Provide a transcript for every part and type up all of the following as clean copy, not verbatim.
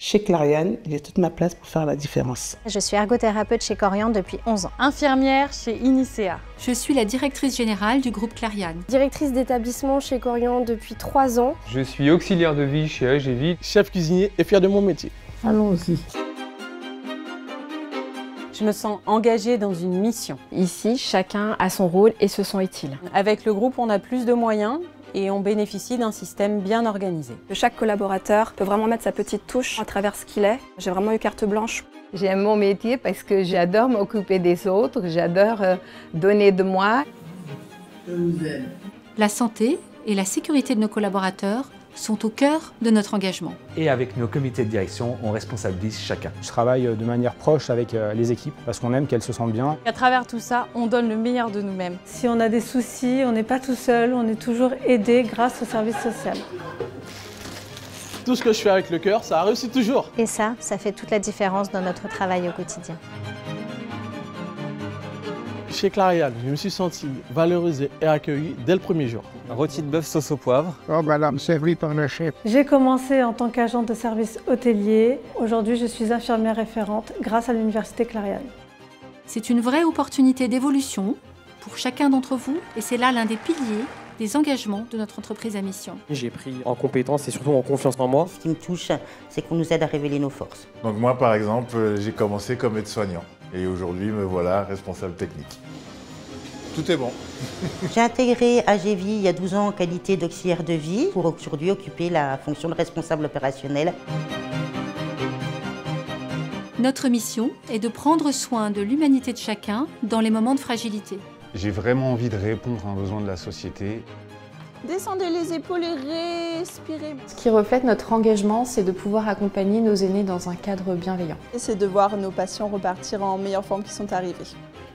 Chez Clariane, j'ai toute ma place pour faire la différence. Je suis ergothérapeute chez Corian depuis 11 ans. Infirmière chez Inicea. Je suis la directrice générale du groupe Clariane. Directrice d'établissement chez Corian depuis 3 ans. Je suis auxiliaire de vie chez AGV. Chef cuisinier et fier de mon métier. Allons-y. Je me sens engagée dans une mission. Ici, chacun a son rôle et se sent utile. Avec le groupe, on a plus de moyens et on bénéficie d'un système bien organisé. Chaque collaborateur peut vraiment mettre sa petite touche à travers ce qu'il est. J'ai vraiment eu carte blanche. J'aime mon métier parce que j'adore m'occuper des autres, j'adore donner de moi. Je vous aime. La santé et la sécurité de nos collaborateurs sont au cœur de notre engagement. Et avec nos comités de direction, on responsabilise chacun. Je travaille de manière proche avec les équipes parce qu'on aime qu'elles se sentent bien. À travers tout ça, on donne le meilleur de nous-mêmes. Si on a des soucis, on n'est pas tout seul, on est toujours aidé grâce au service social. Tout ce que je fais avec le cœur, ça réussit toujours. Et ça fait toute la différence dans notre travail au quotidien. Chez Clariane, je me suis senti valorisé et accueilli dès le premier jour. Rôti de bœuf sauce au poivre. Oh madame, servi par le chef. J'ai commencé en tant qu'agent de service hôtelier. Aujourd'hui, je suis infirmière référente grâce à l'université Clariane. C'est une vraie opportunité d'évolution pour chacun d'entre vous et c'est là l'un des piliers des engagements de notre entreprise à mission. J'ai pris en compétence et surtout en confiance en moi. Ce qui me touche, c'est qu'on nous aide à révéler nos forces. Donc moi, par exemple, j'ai commencé comme aide-soignant. Et aujourd'hui, me voilà responsable technique. Tout est bon. J'ai intégré AGV il y a 12 ans en qualité d'auxiliaire de vie pour aujourd'hui occuper la fonction de responsable opérationnel. Notre mission est de prendre soin de l'humanité de chacun dans les moments de fragilité. J'ai vraiment envie de répondre à un besoin de la société. Descendez les épaules et respirez. Ce qui reflète notre engagement, c'est de pouvoir accompagner nos aînés dans un cadre bienveillant. C'est de voir nos patients repartir en meilleure forme qu'ils sont arrivés.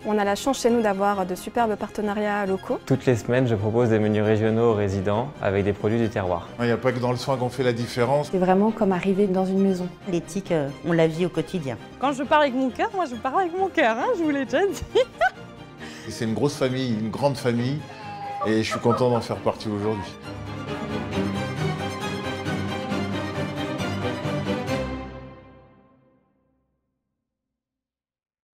On a la chance chez nous d'avoir de superbes partenariats locaux. Toutes les semaines, je propose des menus régionaux aux résidents avec des produits du terroir. Il n'y a pas que dans le soin qu'on fait la différence. C'est vraiment comme arriver dans une maison. L'éthique, on la vit au quotidien. Quand je parle avec mon cœur, moi je parle avec mon cœur, je vous l'ai déjà dit. C'est une grosse famille, une grande famille, et je suis content d'en faire partie aujourd'hui.